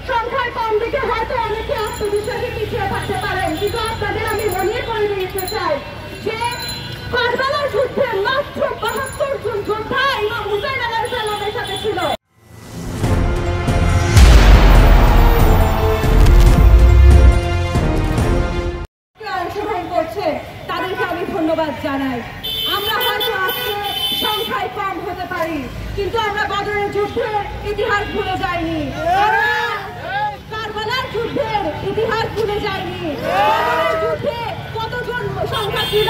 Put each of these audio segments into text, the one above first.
সংখ্যায় কম দেখে হয়তো অনেকে আত্মবিশ্বাসে পিছিয়ে থাকতে পারেন, কিন্তু আপনাদের আমি মনে করে দিতে চাই যে কারবালার যুদ্ধে মাত্র ৭২ জন যোদ্ধা ইমাম হুসাইন আলাইহিস সালামের সাথে ছিল। অংশগ্রহণ করছে তাদেরকে আমি ধন্যবাদ জানাই। আমরা হয়তো আজকে সংখ্যায় কম হতে পারি, কিন্তু আমরা বদরের যুদ্ধের ইতিহাস ভুলে যাইনি, কারবালার যুদ্ধের ইতিহাস ভুলে যাইনি। বদরের যুদ্ধে কতজন সংখ্যা ছিল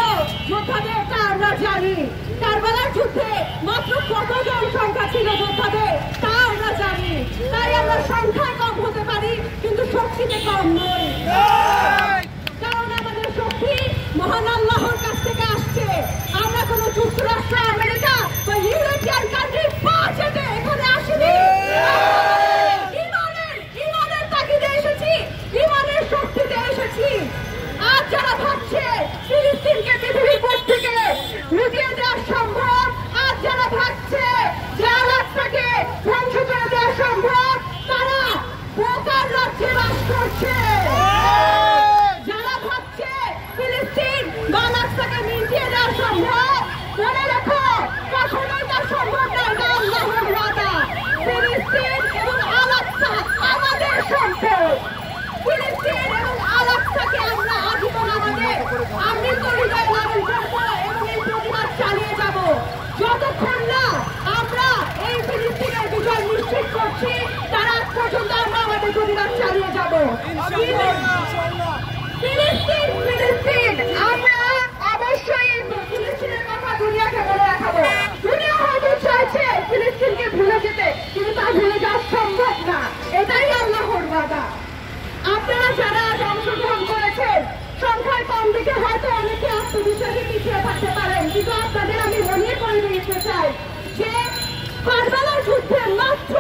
যোদ্ধাদের তা আমরা জানি, কারবালার যুদ্ধে মাত্র কতজন সংখ্যা ছিল যোদ্ধাদের তা আমরা জানি। তাই আমরা সংখ্যায় কম হতে পারি, কিন্তু শক্তিতে কম নই, কারণ আমাদের শক্তি মহান আল্লাহর কাছ থেকে আসছে। আমরা কোন যুক্তরাষ্ট্র, আমেরিকা বা ইউরোপিয়ান কান্ট্রির পা চেটে এখানে আসিনি, ইমানের তাগিদে এসেছি, ইমানের শক্তিতে এসেছি। আজ যারা ভাবছে ফিলিস্তিনকে পৃথিবীর পর থেকে লুটিয়ে দেওয়া সম্ভব, আজ যারা ভাবছে যে আল-আকসাকে ধ্বংস করে দেওয়া সম্ভব, তারা বোকার রাজ্যে বাস করছে। যারা ভাবছে ফিলিস্তিন বা আল-আকসাকে মিটিয়ে দেওয়া সম্ভব, মনে রেখো কখনোই তা সম্ভব নয়। এটা আল্লাহর ওয়াদা। ফিলিস্তিন এবং আল-আকসা আমাদের সম্পদ। ফিলিস্তিন এবং আল-আকসাকে আমরা আজীবন আমাদের আমৃত হৃদয়ে লালন করব এবং এই প্রতিবাদ চালিয়ে যাব যতক্ষণ না আমরা এই ফিলিস্তিনের বিজয় নিশ্চিত করছি। তার আগ পর্যন্ত আমরা আমাদের প্রতিবাদ চালিয়ে যাব। ফিলিস্তিন আমরা অবশ্যই ফিলিস্তিনের কথা দুনিয়াকে বলে রাখাবো। দুনিয়া হয়তো চাইছে ফিলিস্তিনকে ভুলে যেতে, কিন্তু তা ভুলে যাওয়া সম্ভব না। এটাই আল্লাহর ওয়াদা। আপনারা যারা আজ অংশগ্রহণ করেছেন সংখ্যায় কম দেখে হয়তো অনেকে আত্মবিশ্বাসে পিছিয়ে থাকতে পারেন, কিন্তু আপনাদের আমি মনে করে দিতে চাই যে কারবালার যুদ্ধে মাত্র